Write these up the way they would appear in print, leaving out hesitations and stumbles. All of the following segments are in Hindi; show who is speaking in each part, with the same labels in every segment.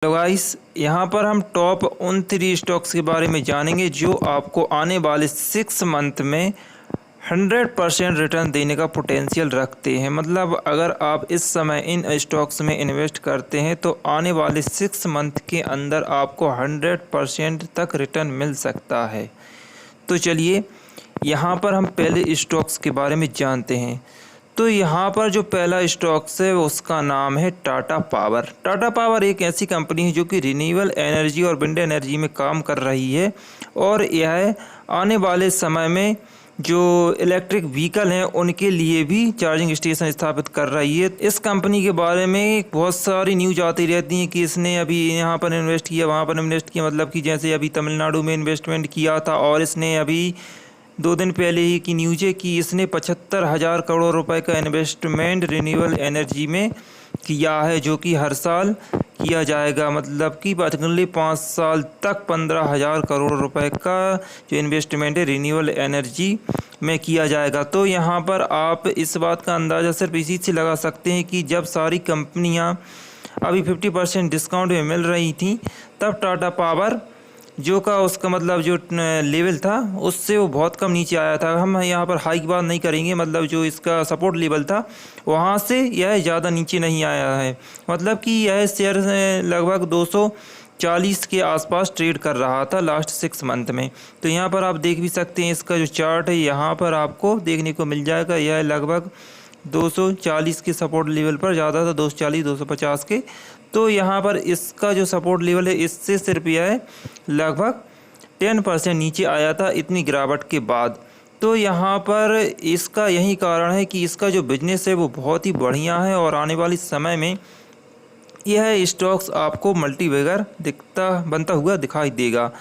Speaker 1: हेलो गाइस, यहाँ पर हम टॉप उन 3 स्टॉक्स के बारे में जानेंगे जो आपको आने वाले 6 मंथ में 100% रिटर्न देने का पोटेंशियल रखते हैं। मतलब अगर आप इस समय इन स्टॉक्स में इन्वेस्ट करते हैं तो आने वाले 6 मंथ के अंदर आपको 100% तक रिटर्न मिल सकता है। तो चलिए यहाँ पर हम पहले स्टॉक्स के बारे में जानते हैं। तो यहाँ पर जो पहला स्टॉक्स है उसका नाम है टाटा पावर। टाटा पावर एक ऐसी कंपनी है जो कि रिन्यूएबल एनर्जी और विंड एनर्जी में काम कर रही है और यह आने वाले समय में जो इलेक्ट्रिक व्हीकल हैं उनके लिए भी चार्जिंग स्टेशन स्थापित कर रही है। इस कंपनी के बारे में बहुत सारी न्यूज आती रहती हैं कि इसने अभी यहाँ पर इन्वेस्ट किया, वहाँ पर इन्वेस्ट किया। मतलब कि जैसे अभी तमिलनाडु में इन्वेस्टमेंट किया था और इसने अभी 2 दिन पहले ही की न्यूज़ है कि इसने 75,000 करोड़ रुपए का इन्वेस्टमेंट रिन्यूएबल एनर्जी में किया है, जो कि हर साल किया जाएगा। मतलब कि अगले 5 साल तक 15,000 करोड़ रुपए का जो इन्वेस्टमेंट है रिन्यूएबल एनर्जी में किया जाएगा। तो यहाँ पर आप इस बात का अंदाज़ा सिर्फ इसी से लगा सकते हैं कि जब सारी कंपनियाँ अभी 50% डिस्काउंट में मिल रही थी तब टाटा पावर जो का उसका मतलब जो लेवल था उससे वो बहुत कम नीचे आया था। हम यहाँ पर हाई की बात नहीं करेंगे, मतलब जो इसका सपोर्ट लेवल था वहाँ से यह ज़्यादा नीचे नहीं आया है। मतलब कि यह शेयर लगभग 240 के आसपास ट्रेड कर रहा था लास्ट 6 मंथ में। तो यहाँ पर आप देख भी सकते हैं, इसका जो चार्ट है यहाँ पर आपको देखने को मिल जाएगा। यह लगभग 240 के सपोर्ट लेवल पर ज़्यादा था, 240 250 के। तो यहाँ पर इसका जो सपोर्ट लेवल है इससे सिर्फ यह लगभग 10% नीचे आया था इतनी गिरावट के बाद। तो यहाँ पर इसका यही कारण है कि इसका जो बिजनेस है वो बहुत ही बढ़िया है और आने वाले समय में यह स्टॉक्स आपको मल्टीबैगर बनता हुआ दिखाई देगा।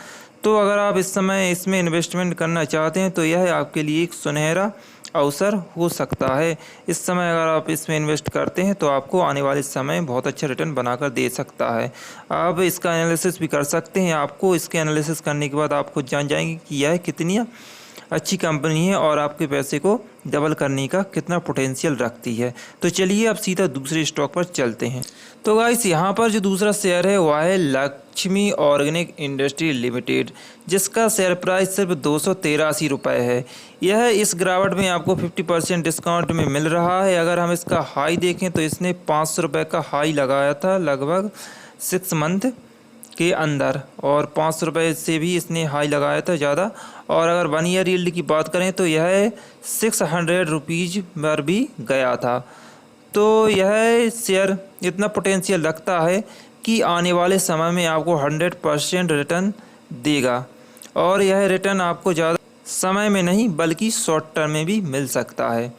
Speaker 1: तो अगर आप इस समय इसमें इन्वेस्टमेंट करना चाहते हैं तो यह आपके लिए एक सुनहरा अवसर हो सकता है। इस समय अगर आप इसमें इन्वेस्ट करते हैं तो आपको आने वाले समय बहुत अच्छा रिटर्न बनाकर दे सकता है। आप इसका एनालिसिस भी कर सकते हैं। आपको इसके एनालिसिस करने के बाद आप खुद जान जाएंगे कि यह कितनी अच्छी कंपनी है और आपके पैसे को डबल करने का कितना पोटेंशियल रखती है। तो चलिए अब सीधा दूसरे स्टॉक पर चलते हैं। तो गाइस यहाँ पर जो दूसरा शेयर है वह है लक्ष्मी ऑर्गेनिक इंडस्ट्री लिमिटेड, जिसका शेयर प्राइस सिर्फ 283 रुपये है। यह इस गिरावट में आपको 50% डिस्काउंट में मिल रहा है। अगर हम इसका हाई देखें तो इसने 500 रुपये का हाई लगाया था लगभग 6 मंथ के अंदर और 500 रुपये से भी इसने हाई लगाया था ज़्यादा। और अगर 1 ईयर यील्ड की बात करें तो यह 600 रुपीज़ पर भी गया था। तो यह शेयर इतना पोटेंशियल रखता है कि आने वाले समय में आपको 100% रिटर्न देगा और यह रिटर्न आपको ज़्यादा समय में नहीं बल्कि शॉर्ट टर्म में भी मिल सकता है।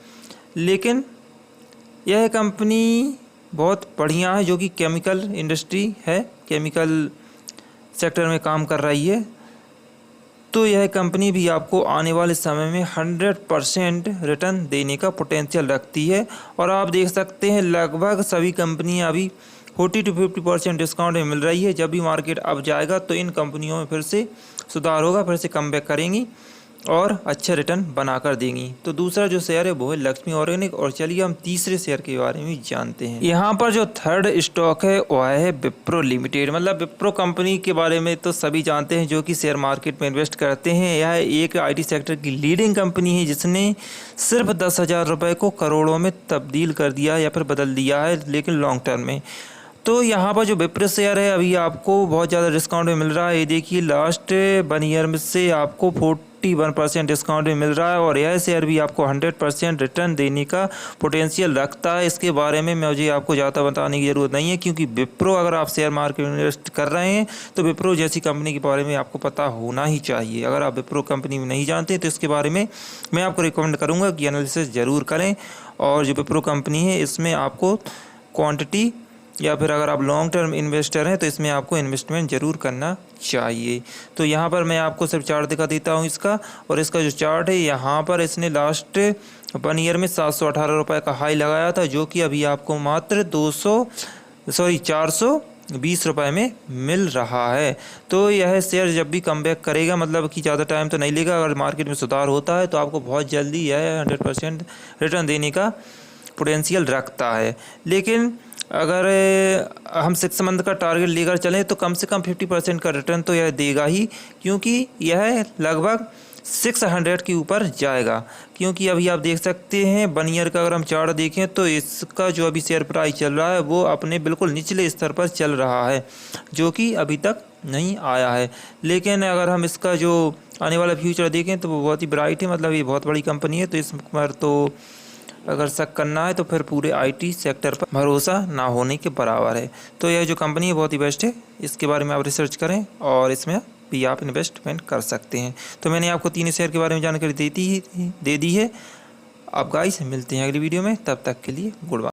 Speaker 1: लेकिन यह कंपनी बहुत बढ़िया है जो कि केमिकल इंडस्ट्री है, केमिकल सेक्टर में काम कर रही है। तो यह कंपनी भी आपको आने वाले समय में 100% रिटर्न देने का पोटेंशियल रखती है। और आप देख सकते हैं लगभग सभी कंपनियां अभी 40 to 50% डिस्काउंट में मिल रही है। जब भी मार्केट अप जाएगा तो इन कंपनियों में फिर से सुधार होगा, फिर से कम बैक करेंगी और अच्छा रिटर्न बनाकर देंगी। तो दूसरा जो शेयर है वो है लक्ष्मी ऑर्गेनिक। और चलिए हम तीसरे शेयर के बारे में जानते हैं। यहाँ पर जो थर्ड स्टॉक है वह है विप्रो लिमिटेड। मतलब विप्रो कंपनी के बारे में तो सभी जानते हैं जो कि शेयर मार्केट में इन्वेस्ट करते हैं। यह एक आईटी सेक्टर की लीडिंग कंपनी है जिसने सिर्फ 10,000 रुपये को करोड़ों में तब्दील कर दिया या फिर बदल दिया है, लेकिन लॉन्ग टर्म में। तो यहाँ पर जो विप्रो शेयर है अभी आपको बहुत ज़्यादा डिस्काउंट में मिल रहा है। ये देखिए लास्ट 1 ईयर में से आपको 41% डिस्काउंट में मिल रहा है और यह शेयर भी आपको 100% रिटर्न देने का पोटेंशियल रखता है। इसके बारे में मुझे आपको ज़्यादा बताने की ज़रूरत नहीं है, क्योंकि विप्रो अगर आप शेयर मार्केट में इन्वेस्ट कर रहे हैं तो विप्रो जैसी कंपनी के बारे में आपको पता होना ही चाहिए। अगर आप विप्रो कंपनी में नहीं जानते तो इसके बारे में मैं आपको रिकमेंड करूँगा कि एनालिसिस ज़रूर करें। और जो विप्रो कंपनी है इसमें आपको क्वान्टिटी या फिर अगर आप लॉन्ग टर्म इन्वेस्टर हैं तो इसमें आपको इन्वेस्टमेंट ज़रूर करना चाहिए। तो यहाँ पर मैं आपको सिर्फ चार्ट दिखा देता हूँ इसका। और इसका जो चार्ट है यहाँ पर इसने लास्ट 1 ईयर में 718 रुपये का हाई लगाया था, जो कि अभी आपको मात्र 420 रुपये में मिल रहा है। तो यह शेयर जब भी कम बैक करेगा, मतलब कि ज़्यादा टाइम तो नहीं लेगा, अगर मार्केट में सुधार होता है तो आपको बहुत जल्दी यह 100% रिटर्न देने का पोटेंशियल रखता है। लेकिन अगर हम 6 मंथ का टारगेट लेकर चलें तो कम से कम 50% का रिटर्न तो यह देगा ही, क्योंकि यह लगभग 600 के ऊपर जाएगा। क्योंकि अभी आप देख सकते हैं 1 ईयर का अगर हम चार्ट देखें तो इसका जो अभी शेयर प्राइस चल रहा है वो अपने बिल्कुल निचले स्तर पर चल रहा है, जो कि अभी तक नहीं आया है। लेकिन अगर हम इसका जो आने वाला फ्यूचर देखें तो वो बहुत ही ब्राइट है, मतलब ये बहुत बड़ी कंपनी है, तो इस पर तो अगर शक करना है तो फिर पूरे आईटी सेक्टर पर भरोसा ना होने के बराबर है। तो यह जो कंपनी है बहुत ही बेस्ट है, इसके बारे में आप रिसर्च करें और इसमें भी आप इन्वेस्टमेंट कर सकते हैं। तो मैंने आपको 3 शेयर के बारे में जानकारी दे दी है। आप गाइस मिलते हैं अगली वीडियो में, तब तक के लिए गुड बाय।